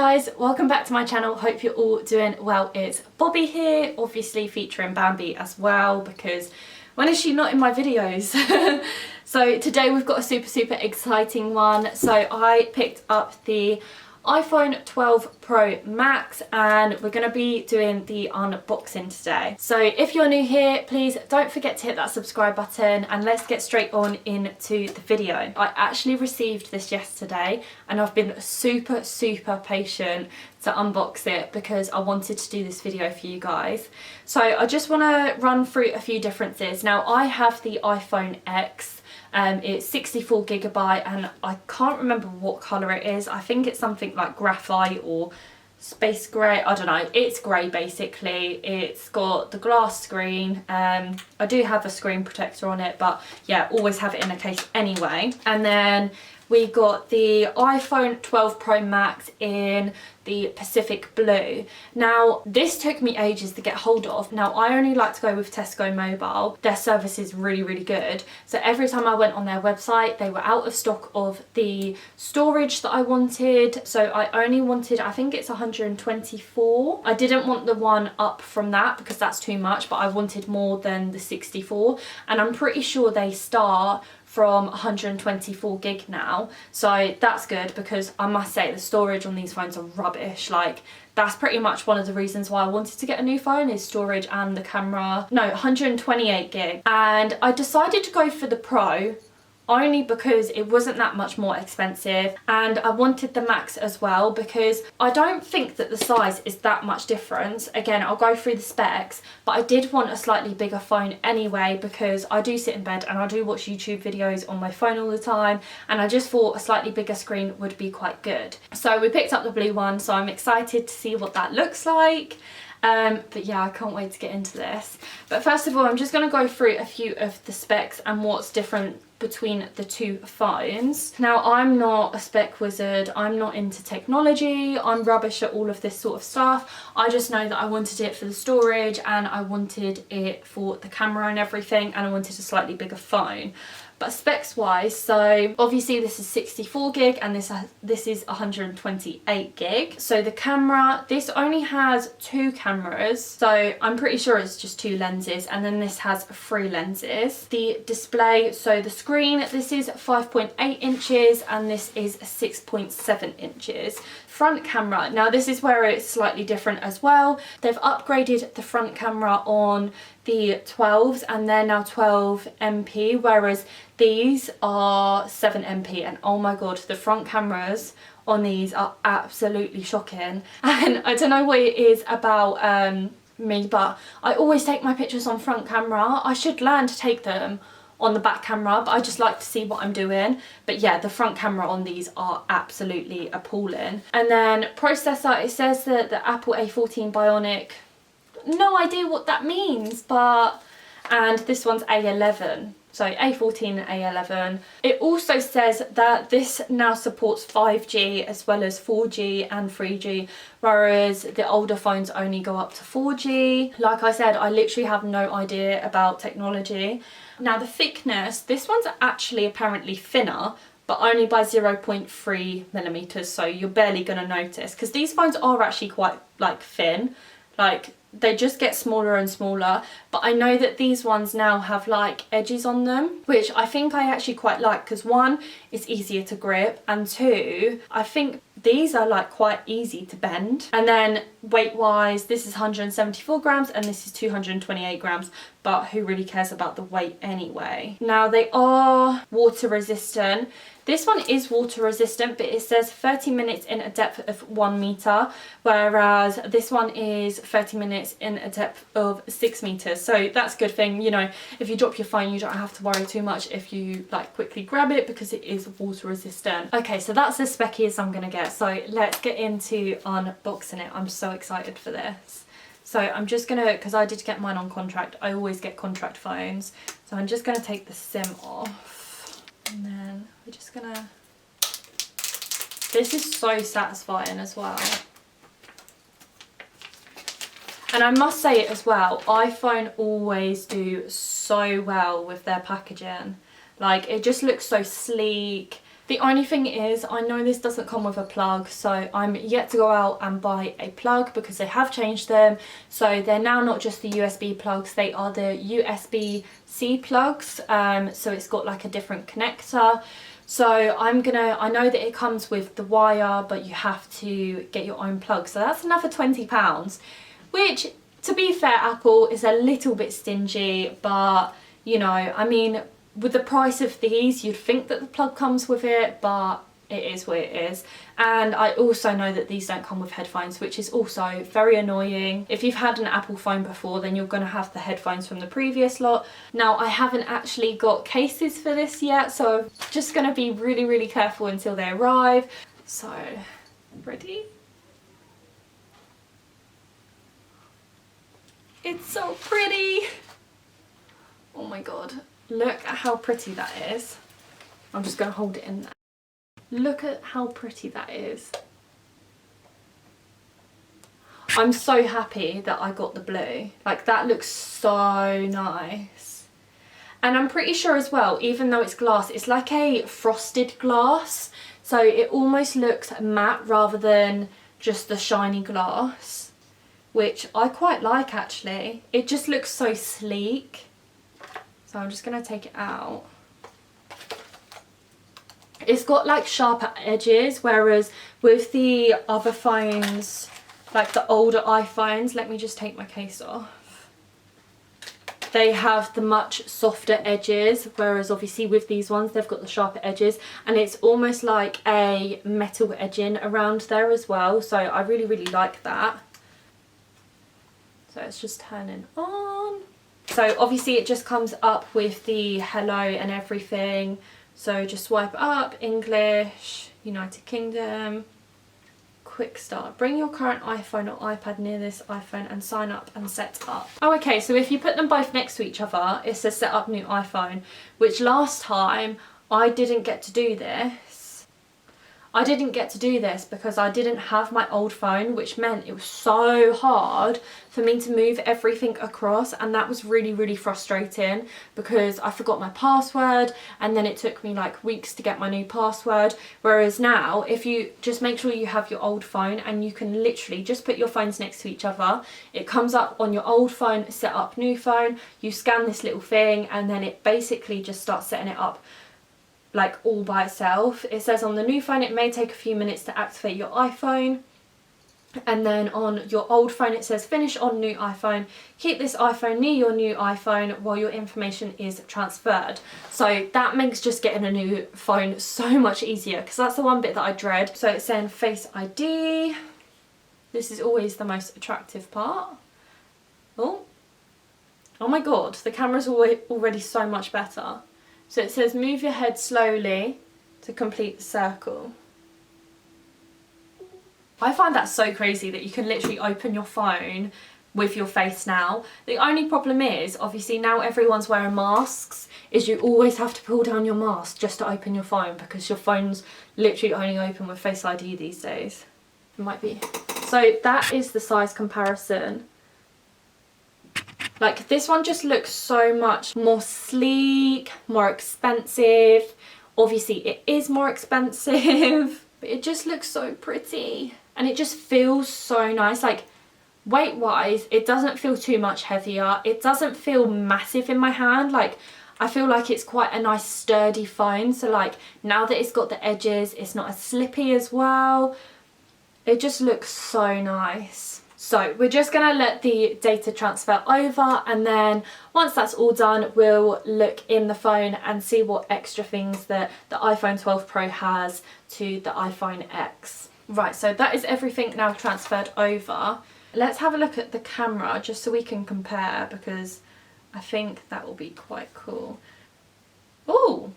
guys, welcome back to my channel. Hope you're all doing well. It's Bobby here, obviously featuring Bambi as well, because when is she not in my videos? So today we've got a super exciting one. So I picked up the iPhone 12 Pro Max and we're going to be doing the unboxing today. So if you're new here, please don't forget to hit that subscribe button and let's get straight on into the video. I actually received this yesterday and I've been super patient to unbox it because I wanted to do this video for you guys. So I just want to run through a few differences. Now I have the iPhone X. It's 64GB and I can't remember what colour it is. I think it's something like graphite or space grey, I don't know. It's grey basically. It's got the glass screen. I do have a screen protector on it, but yeah, always have it in a case anyway. And then we got the iPhone 12 Pro Max in the Pacific Blue. Now this took me ages to get hold of. Now I only like to go with Tesco Mobile. Their service is really good. So every time I went on their website they were out of stock of the storage that I wanted. So I only wanted, I think it's 124. I didn't want the one up from that because that's too much, but I wanted more than the 64, and I'm pretty sure they start from 124 gig now, so that's good because I must say the storage on these phones are rubbish. Like that's pretty much one of the reasons why I wanted to get a new phone, is storage and the camera. No, 128 gig, and I decided to go for the Pro only because it wasn't that much more expensive, and I wanted the Max as well because I don't think that the size is that much difference. Again, I'll go through the specs, but I did want a slightly bigger phone anyway because I do sit in bed and I do watch YouTube videos on my phone all the time, and I just thought a slightly bigger screen would be quite good. So we picked up the blue one, so I'm excited to see what that looks like. But yeah, I can't wait to get into this. But first of all, I'm just going to go through a few of the specs and what's different between the two phones. Now I'm not a spec wizard, I'm not into technology, I'm rubbish at all of this sort of stuff. I just know that I wanted it for the storage and I wanted it for the camera and everything, and I wanted a slightly bigger phone. But specs wise, so obviously this is 64 gig and this is 128 gig. So the camera, this only has 2 cameras, so I'm pretty sure it's just 2 lenses, and then this has 3 lenses. The display, so the screen, this is 5.8 inches and this is 6.7 inches. Front camera, now this is where it's slightly different as well. They've upgraded the front camera on the 12s and they're now 12 MP, whereas these are 7 MP, and oh my god, the front cameras on these are absolutely shocking. And I don't know what it is about me, but I always take my pictures on front camera. I should learn to take them on the back camera, but I just like to see what I'm doing. But yeah, the front camera on these are absolutely appalling. And then processor, it says that the Apple A14 Bionic, no idea what that means, but, and this one's A11. So A14 and A11. It also says that this now supports 5G as well as 4G and 3G, whereas the older phones only go up to 4G. Like I said, I literally have no idea about technology. Now the thickness, this one's actually apparently thinner, but only by 0.3 millimeters, so you're barely gonna notice, because these phones are actually quite like thin, like they just get smaller and smaller. But I know that these ones now have like edges on them, which I think I actually quite like, because one, it's easier to grip, and two, I think these are like quite easy to bend. And then weight wise, this is 174 grams and this is 228 grams, but who really cares about the weight anyway? Now they are water resistant. This one is water resistant, but it says 30 minutes in a depth of 1 meter, whereas this one is 30 minutes in a depth of 6 meters. So that's a good thing, you know, if you drop your phone, you don't have to worry too much if you like quickly grab it because it is water resistant. Okay, so that's as specky as I'm gonna get. So let's get into unboxing it. I'm so excited for this. So I'm just gonna, because I did get mine on contract, I always get contract phones. So I'm just gonna take the SIM off. And then we're just gonna, this is so satisfying as well. And I must say it as well, iPhone always do so well with their packaging. Like it just looks so sleek The only thing is, I know this doesn't come with a plug, so I'm yet to go out and buy a plug because they have changed them. So they're now not just the USB plugs, they are the USB-C plugs. So it's got like a different connector. So I know that it comes with the wire, but you have to get your own plug. So that's another £20, which, to be fair, Apple is a little bit stingy, but you know, I mean, with the price of these, you'd think that the plug comes with it, but it is what it is. And I also know that these don't come with headphones, which is also very annoying. If you've had an Apple phone before, then you're going to have the headphones from the previous lot. Now, I haven't actually got cases for this yet, so I'm just going to be really, really careful until they arrive. So, ready? It's so pretty! Oh my god. Look at how pretty that is. I'm just going to hold it in there. Look at how pretty that is. I'm so happy that I got the blue. Like, that looks so nice. And I'm pretty sure as well, even though it's glass, it's like a frosted glass. So it almost looks matte rather than just the shiny glass, which I quite like actually. It just looks so sleek. So I'm just going to take it out. It's got like sharper edges, whereas with the other phones, like the older iPhones, let me just take my case off. They have the much softer edges, whereas obviously with these ones, they've got the sharper edges. And it's almost like a metal edging around there as well. So I really, really like that. So it's just turning on. So obviously it just comes up with the hello and everything. So just swipe up, English, United Kingdom, quick start. Bring your current iPhone or iPad near this iPhone and sign up and set up. Oh, okay, so if you put them both next to each other, it says set up new iPhone, which last time I didn't get to do this. I didn't get to do this because I didn't have my old phone, which meant it was so hard for me to move everything across, and that was really, really frustrating because I forgot my password and then it took me like weeks to get my new password. Whereas now, if you just make sure you have your old phone, and you can literally just put your phones next to each other, it comes up on your old phone, set up new phone, you scan this little thing, and then it basically just starts setting it up like all by itself. It says on the new phone it may take a few minutes to activate your iPhone, and then on your old phone it says finish on new iPhone, keep this iPhone near your new iPhone while your information is transferred. So that makes just getting a new phone so much easier, because that's the one bit that I dread. So it's saying Face ID. This is always the most attractive part. Oh my god, the camera's already so much better. So it says move your head slowly to complete the circle. I find that so crazy that you can literally open your phone with your face now. The only problem is, obviously now everyone's wearing masks, is you always have to pull down your mask just to open your phone, because your phone's literally only open with Face ID these days. It might be. So that is the size comparison. Like, this one just looks so much more sleek, more expensive. Obviously it is more expensive, but it just looks so pretty. And it just feels so nice. Like, weight wise, it doesn't feel too much heavier. It doesn't feel massive in my hand. Like, I feel like it's quite a nice sturdy phone. So like, now that it's got the edges, it's not as slippy as well. It just looks so nice. So we're just going to let the data transfer over, and then once that's all done, we'll look in the phone and see what extra things that the iPhone 12 Pro has to the iPhone X. Right, so that is everything now transferred over. Let's have a look at the camera just so we can compare, because I think that will be quite cool. Oh,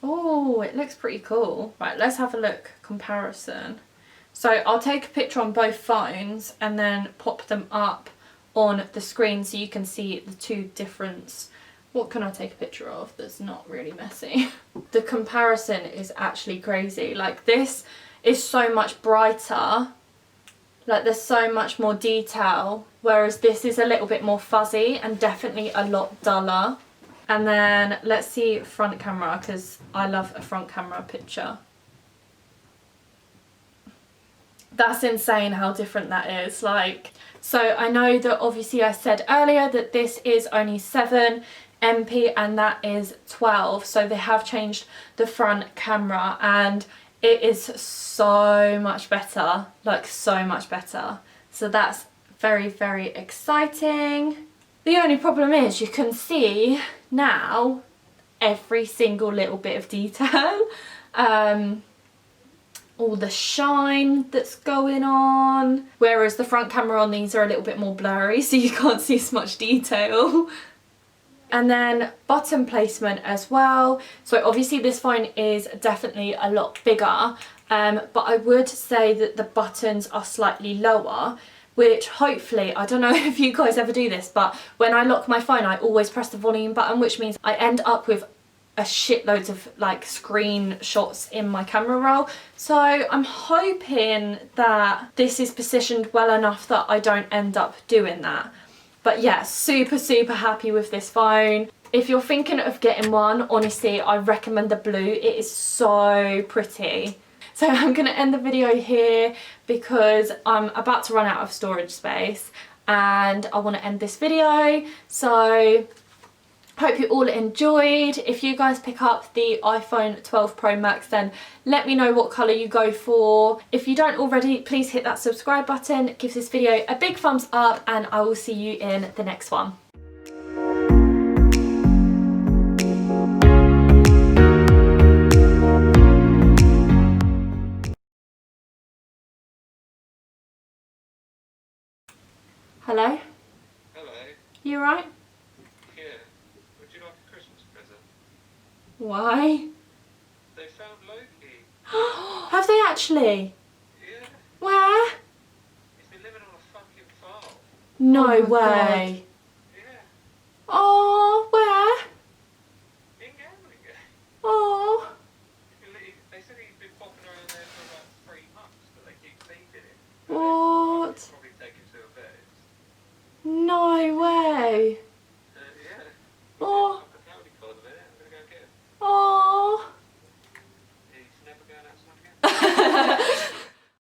it looks pretty cool. Right, let's have a look. Comparison. So I'll take a picture on both phones and then pop them up on the screen so you can see the two difference. What can I take a picture of that's not really messy? The comparison is actually crazy. Like, this is so much brighter. Like, there's so much more detail, whereas this is a little bit more fuzzy and definitely a lot duller. And then let's see front camera, because I love a front camera picture. That's insane how different that is. Like, so I know that obviously I said earlier that this is only 7 MP and that is 12. So they have changed the front camera and it is so much better, like so much better. So that's very, very exciting. The only problem is you can see now every single little bit of detail. All the shine that's going on, whereas the front camera on these are a little bit more blurry, so you can't see as much detail. And then button placement as well. So obviously this phone is definitely a lot bigger, but I would say that the buttons are slightly lower, which hopefully, I don't know if you guys ever do this, but when I lock my phone I always press the volume button, which means I end up with a shitloads of like screenshots in my camera roll. So I'm hoping that this is positioned well enough that I don't end up doing that. But yeah, super, super happy with this phone. If you're thinking of getting one, honestly, I recommend the blue. It is so pretty. So I'm going to end the video here because I'm about to run out of storage space and I want to end this video. So hope you all enjoyed. If you guys pick up the iPhone 12 Pro Max, then let me know what colour you go for. If you don't already, please hit that subscribe button, give this video a big thumbs up, and I will see you in the next one. Hello? Hello. You alright? Yeah. Would you like a Christmas present? Why? They found Loki. Have they actually? Yeah. Where? He's been living on a fucking farm. No Oh my way. God.